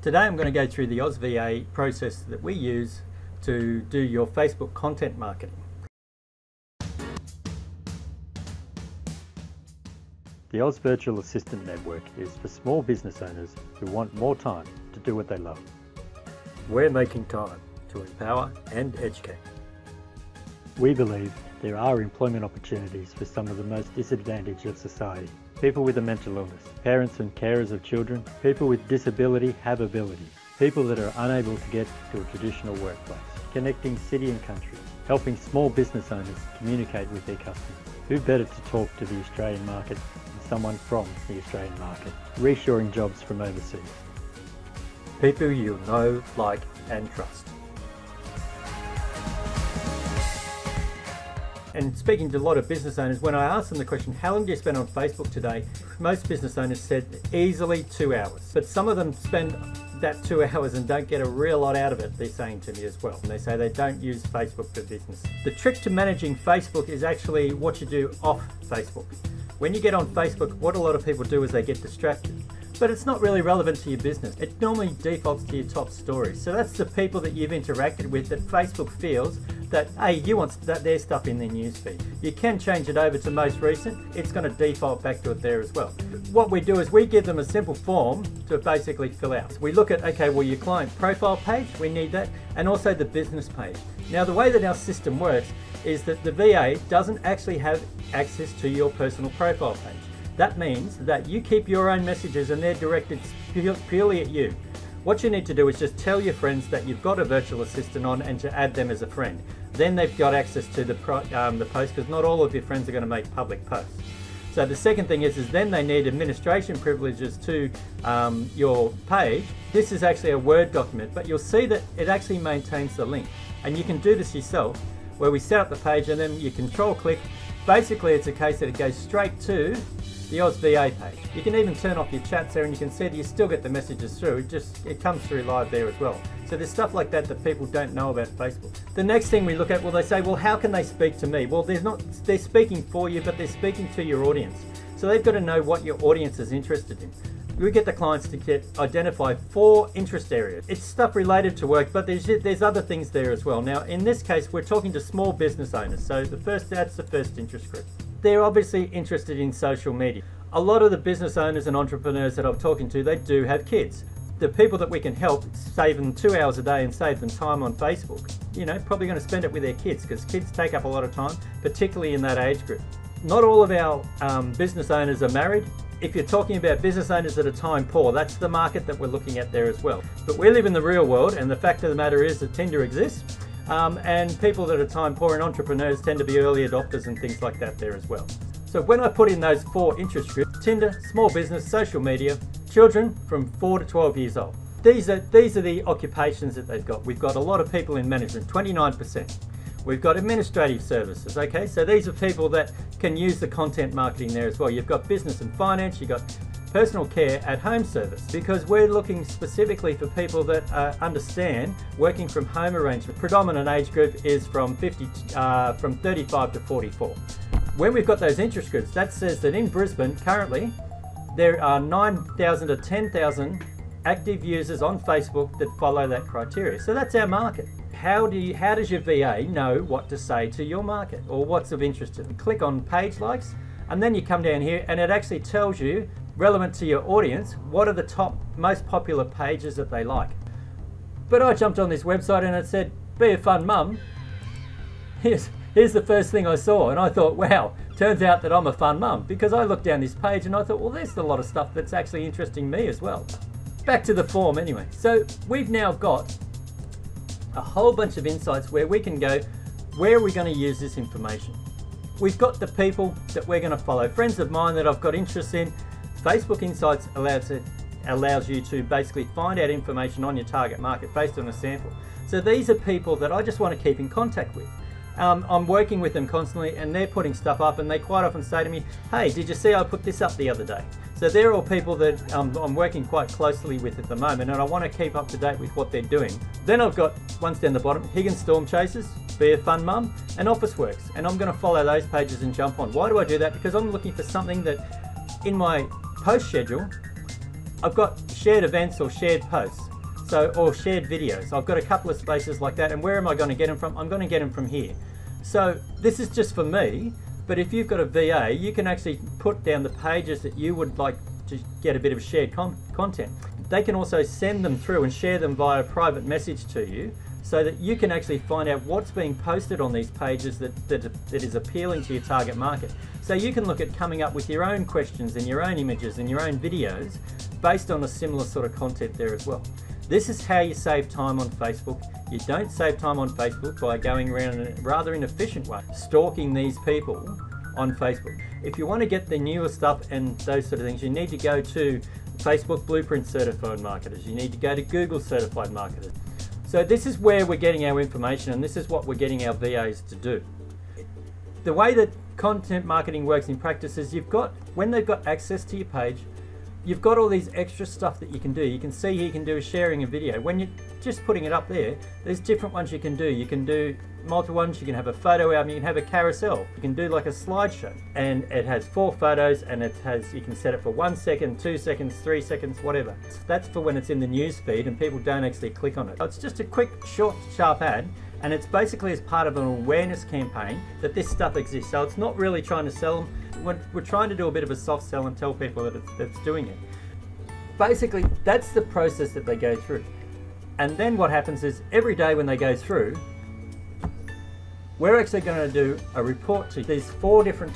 Today I'm going to go through the Oz VA process that we use to do your Facebook content marketing. The Oz Virtual Assistant Network is for small business owners who want more time to do what they love. We're making time to empower and educate. We believe there are employment opportunities for some of the most disadvantaged of society. People with a mental illness, parents and carers of children, people with disability have abilities, people that are unable to get to a traditional workplace, connecting city and country, helping small business owners communicate with their customers. Who better to talk to the Australian market than someone from the Australian market, reshoring jobs from overseas. People you know, like and trust. And speaking to a lot of business owners, when I asked them the question, how long do you spend on Facebook today? Most business owners said easily 2 hours. But some of them spend that 2 hours and don't get a real lot out of it, they're saying to me as well. And they say they don't use Facebook for business. The trick to managing Facebook is actually what you do off Facebook. When you get on Facebook, what a lot of people do is they get distracted. But it's not really relevant to your business. It normally defaults to your top stories. So that's the people that you've interacted with that Facebook feels that, hey, you want their stuff in their newsfeed. You can change it over to most recent. It's going to default back to it there as well. What we do is we give them a simple form to basically fill out. We look at, okay, well, your client profile page, we need that, and also the business page. Now, the way that our system works is that the VA doesn't actually have access to your personal profile page. That means that you keep your own messages and they're directed purely at you. What you need to do is just tell your friends that you've got a virtual assistant on and to add them as a friend. Then they've got access to the post, because not all of your friends are going to make public posts. So the second thing is then they need administration privileges to your page. This is actually a Word document, but you'll see that it actually maintains the link. And you can do this yourself, where we set up the page and then you control click. Basically, it's a case that it goes straight to the Oz VA page. You can even turn off your chats there and you can see that you still get the messages through. It comes through live there as well. So there's stuff like that that people don't know about Facebook. The next thing we look at, well, they say, well, how can they speak to me? Well, they're speaking for you, but they're speaking to your audience. So they've got to know what your audience is interested in. We get the clients to identify 4 interest areas. It's stuff related to work, but there's other things there as well. Now, in this case, we're talking to small business owners. So that's the first interest group. They're obviously interested in social media. A lot of the business owners and entrepreneurs that I'm talking to, they do have kids. The people that we can help save them 2 hours a day and save them time on Facebook, probably going to spend it with their kids, because kids take up a lot of time, particularly in that age group. Not all of our business owners are married. If you're talking about business owners that are time poor, that's the market that we're looking at there as well. But we live in the real world, and the fact of the matter is that Tinder exists. And people that are time poor and entrepreneurs tend to be early adopters and things like that there as well. So when I put in those 4 interest groups, Tinder, small business, social media, children from 4 to 12 years old. These are the occupations that they've got. We've got a lot of people in management, 29%. We've got administrative services, okay? So these are people that can use the content marketing there as well. You've got business and finance, you've got personal care at home service, because we're looking specifically for people that understand working from home arrangement. Predominant age group is from 35 to 44. When we've got those interest groups, that says that in Brisbane currently there are 9,000 to 10,000 active users on Facebook that follow that criteria. So that's our market. How does your VA know what to say to your market or what's of interest to them? Click on page likes, and then you come down here and it actually tells you, relevant to your audience, what are the top most popular pages that they like. But I jumped on this website and it said, be a fun mum. Here's the first thing I saw, and I thought, wow, turns out that I'm a fun mum, because I looked down this page and I thought, well, there's a lot of stuff that's actually interesting me as well. Back to the form anyway. So we've now got a whole bunch of insights where we can go, where are we going to use this information? We've got the people that we're going to follow, friends of mine that I've got interest in. Facebook Insights allows you to basically find out information on your target market based on a sample. So these are people that I just want to keep in contact with. I'm working with them constantly and they're putting stuff up, and they quite often say to me, hey, did you see I put this up the other day? So they're all people that I'm working quite closely with at the moment, and I want to keep up to date with what they're doing. Then I've got, ones down the bottom, Higgins Storm Chasers, Be a Fun Mum, and Officeworks, and I'm going to follow those pages and jump on. Why do I do that? Because I'm looking for something that in my post schedule I've got shared events or shared posts, or shared videos. I've got a couple of spaces like that, and where am I going to get them from? I'm going to get them from here. So this is just for me, but if you've got a VA, you can actually put down the pages that you would like to get a bit of shared content. They can also send them through and share them via private message to you, so that you can actually find out what's being posted on these pages that is appealing to your target market. So you can look at coming up with your own questions and your own images and your own videos based on a similar sort of content there as well. This is how you save time on Facebook. You don't save time on Facebook by going around in a rather inefficient way, stalking these people on Facebook. If you want to get the newer stuff and those sort of things, you need to go to Facebook Blueprint Certified Marketers. You need to go to Google Certified Marketers. So this is where we're getting our information, and this is what we're getting our VAs to do. The way that content marketing works in practice is when they've got access to your page, you've got all these extra stuff that you can do. You can see here you can do sharing a video. When you're just putting it up there, there's different ones you can do. You can do multiple ones, you can have a photo album, you can have a carousel, you can do like a slideshow, and it has 4 photos, and you can set it for 1 second, 2 seconds, 3 seconds, whatever. That's for when it's in the news feed and people don't actually click on it. It's just a quick, short, sharp ad, and it's basically as part of an awareness campaign that this stuff exists. So it's not really trying to sell them. We're trying to do a bit of a soft sell and tell people that it's doing it. Basically, that's the process that they go through. And then what happens is every day when they go through, we're actually going to do a report to you. There's 4 different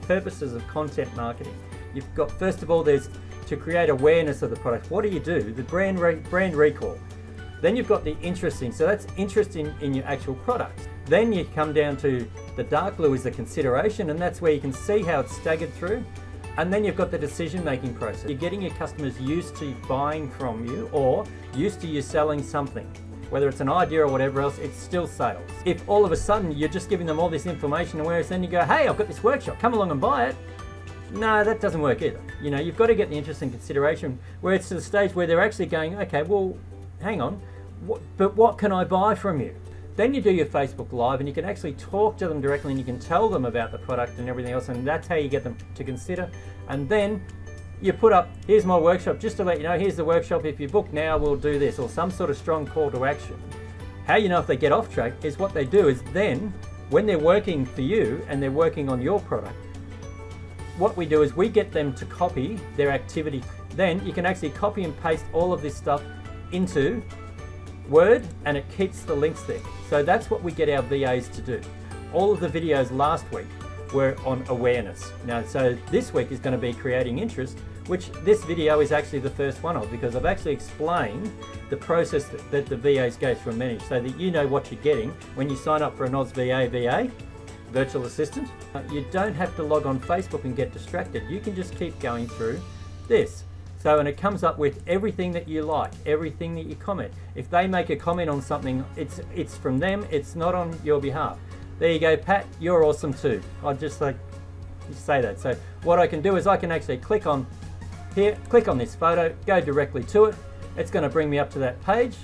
purposes of content marketing. You've got, first of all, there's to create awareness of the product. What do? The brand recall. Then you've got the interesting, so that's interest in your actual product. Then you come down to the dark blue is the consideration, and that's where you can see how it's staggered through. And then you've got the decision-making process. You're getting your customers used to buying from you, or used to you selling something. Whether it's an idea or whatever else, it's still sales. If all of a sudden you're just giving them all this information, and whereas then you go, hey, I've got this workshop, come along and buy it. No, that doesn't work either. You know, you've got to get the interest and consideration where it's to the stage where they're actually going, okay, well, hang on, but what can I buy from you? Then you do your Facebook Live, and you can actually talk to them directly, and you can tell them about the product and everything else, and that's how you get them to consider. And then you put up, here's my workshop, just to let you know, here's the workshop, if you book now, we'll do this, or some sort of strong call to action. How you know if they get off track is what they do is then, when they're working for you and they're working on your product, what we do is we get them to copy their activity. Then you can actually copy and paste all of this stuff into Word, and it keeps the links there. So that's what we get our VAs to do. All of the videos last week were on awareness. Now, so this week is going to be creating interest, which this video is actually the first one of, because I've actually explained the process that the VAs go through and manage, so that you know what you're getting when you sign up for an Oz VA, virtual assistant. You don't have to log on Facebook and get distracted. You can just keep going through this. So, and it comes up with everything that you like, everything that you comment. If they make a comment on something, it's from them, it's not on your behalf. There you go, Pat, you're awesome too. I'd just like to say that. So what I can do is I can actually click on here, click on this photo, go directly to it. It's going to bring me up to that page,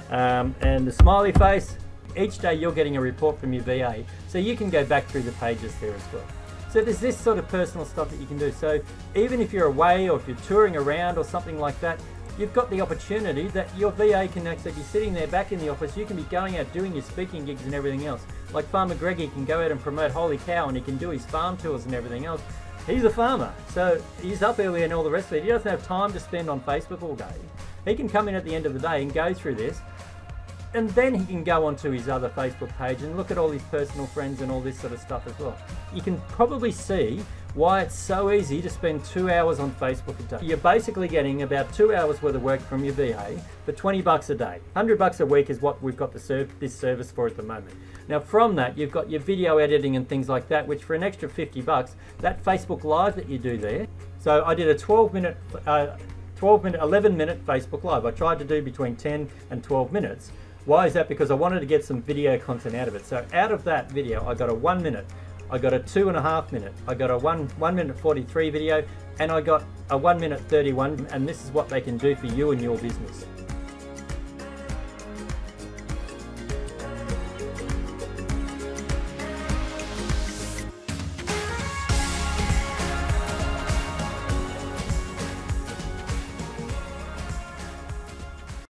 and the smiley face. Each day you're getting a report from your VA, so you can go back through the pages there as well. So there's this sort of personal stuff that you can do. So even if you're away, or if you're touring around or something like that, you've got the opportunity that your VA can actually be sitting there back in the office. You can be going out doing your speaking gigs and everything else. Like Farmer Greggy can go out and promote Holy Cow, and he can do his farm tours and everything else. He's a farmer, so he's up early and all the rest of it. He doesn't have time to spend on Facebook all day. He can come in at the end of the day and go through this, and then he can go onto his other Facebook page and look at all his personal friends and all this sort of stuff as well. You can probably see why it's so easy to spend 2 hours on Facebook a day. You're basically getting about 2 hours worth of work from your VA for 20 bucks a day. 100 bucks a week is what we've got this service for at the moment. Now from that, you've got your video editing and things like that, which for an extra 50 bucks, that Facebook Live that you do there. So I did a 11-minute Facebook Live. I tried to do between 10 and 12 minutes. Why is that? Because I wanted to get some video content out of it. So out of that video, I got a 1 minute, I got a 2.5 minute, I got a 1 minute 43 video, and I got a 1 minute 31, and this is what they can do for you and your business.